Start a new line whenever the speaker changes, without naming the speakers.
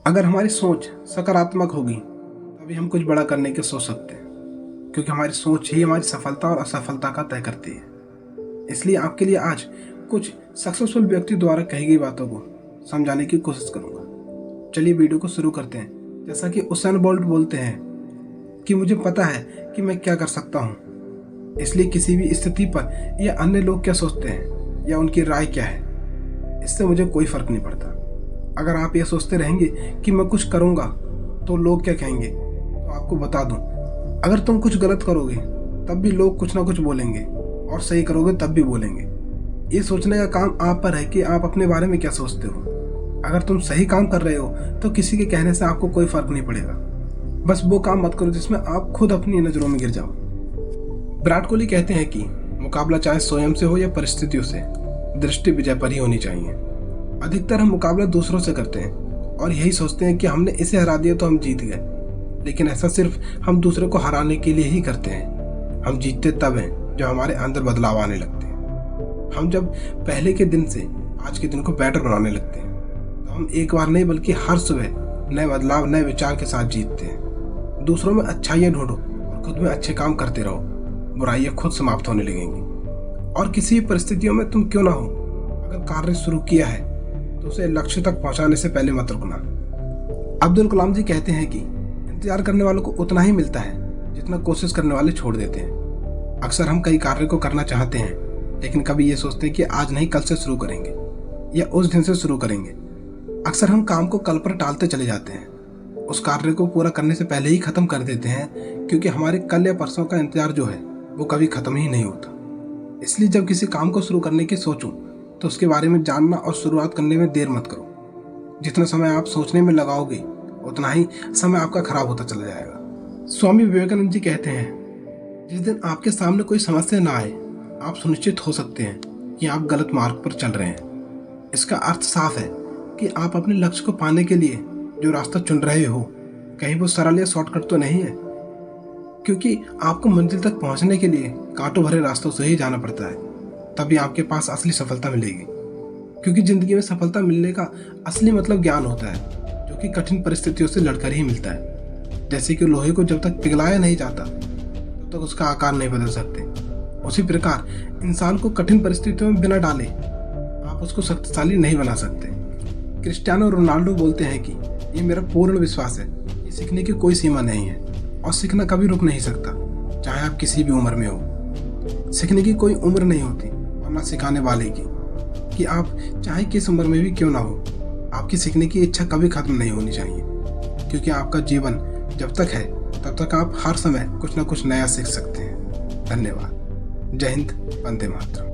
अगर हमारी सोच सकारात्मक होगी तभी हम कुछ बड़ा करने की सोच सकते हैं, क्योंकि हमारी सोच ही हमारी सफलता और असफलता का तय करती है। इसलिए आपके लिए आज कुछ सक्सेसफुल व्यक्ति द्वारा कही गई बातों को समझाने की कोशिश करूंगा। चलिए वीडियो को शुरू करते हैं। जैसा कि उसेन बोल्ट बोलते हैं कि मुझे पता है कि मैं क्या कर सकता हूँ, इसलिए किसी भी स्थिति पर या अन्य लोग क्या सोचते हैं या उनकी राय क्या है, इससे मुझे कोई फर्क नहीं पड़ता। अगर आप ये सोचते रहेंगे कि मैं कुछ करूँगा तो लोग क्या कहेंगे, तो आपको बता दूं, अगर तुम कुछ गलत करोगे तब भी लोग कुछ ना कुछ बोलेंगे और सही करोगे तब भी बोलेंगे। ये सोचने का काम आप पर है कि आप अपने बारे में क्या सोचते हो। अगर तुम सही काम कर रहे हो तो किसी के कहने से आपको कोई फर्क नहीं पड़ेगा। बस वो काम मत करो जिसमें आप खुद अपनी नज़रों में गिर जाओ। विराट कोहली कहते हैं कि मुकाबला चाहे स्वयं से हो या परिस्थितियों से, दृष्टि विजय पर ही होनी चाहिए। अधिकतर हम मुकाबला दूसरों से करते हैं और यही सोचते हैं कि हमने इसे हरा दिया तो हम जीत गए, लेकिन ऐसा सिर्फ हम दूसरे को हराने के लिए ही करते हैं। हम जीतते तब हैं जब हमारे अंदर बदलाव आने लगते हैं। हम जब पहले के दिन से आज के दिन को बेटर बनाने लगते हैं तो हम एक बार नहीं बल्कि हर सुबह नए बदलाव, नए विचार के साथ जीतते हैं। दूसरों में अच्छाइयाँ ढूंढो और खुद में अच्छे काम करते रहो, बुराइयाँ खुद समाप्त होने लगेंगी। और किसी भी परिस्थितियों में तुम क्यों ना हो, अगर कार्य शुरू किया है तो उसे लक्ष्य तक पहुंचाने से पहले मत रुकना। अब्दुल कलाम जी कहते हैं कि इंतजार करने वालों को उतना ही मिलता है जितना कोशिश करने वाले छोड़ देते हैं। अक्सर हम कई कार्य को करना चाहते हैं, लेकिन कभी ये सोचते हैं कि आज नहीं कल से शुरू करेंगे या उस दिन से शुरू करेंगे। अक्सर हम काम को कल पर टालते चले जाते हैं, उस कार्य को पूरा करने से पहले ही खत्म कर देते हैं, क्योंकि हमारे कल या परसों का इंतजार जो है वो कभी खत्म ही नहीं होता। इसलिए जब किसी काम को शुरू करने की सोचूं तो उसके बारे में जानना और शुरुआत करने में देर मत करो। जितना समय आप सोचने में लगाओगे उतना ही समय आपका खराब होता चला जाएगा। स्वामी विवेकानंद जी कहते हैं, जिस दिन आपके सामने कोई समस्या ना आए आप सुनिश्चित हो सकते हैं कि आप गलत मार्ग पर चल रहे हैं। इसका अर्थ साफ है कि आप अपने लक्ष्य को पाने के लिए जो रास्ता चुन रहे हो कहीं वो सरल या शॉर्टकट तो नहीं है, क्योंकि आपको मंजिल तक पहुंचने के लिए कांटों भरे रास्तों से ही जाना पड़ता है। तभी आपके पास असली सफलता मिलेगी, क्योंकि जिंदगी में सफलता मिलने का असली मतलब ज्ञान होता है, जो कि कठिन परिस्थितियों से लड़कर ही मिलता है। जैसे कि लोहे को जब तक पिघलाया नहीं जाता तब तक उसका आकार नहीं बदल सकते, उसी प्रकार इंसान को कठिन परिस्थितियों में बिना डाले आप उसको शक्तिशाली नहीं बना सकते। क्रिस्टियानो रोनाल्डो बोलते हैं कि ये मेरा पूर्ण विश्वास है कि सीखने की कोई सीमा नहीं है और सीखना कभी रुक नहीं सकता, चाहे आप किसी भी उम्र में हो। सीखने की कोई उम्र नहीं होती और ना सिखाने वाले की, कि आप चाहे किस उम्र में भी क्यों ना हो, आपकी सीखने की इच्छा कभी खत्म नहीं होनी चाहिए, क्योंकि आपका जीवन जब तक है तब तक आप हर समय कुछ ना कुछ नया सीख सकते हैं। धन्यवाद। जय हिंद, वंदे मातरम।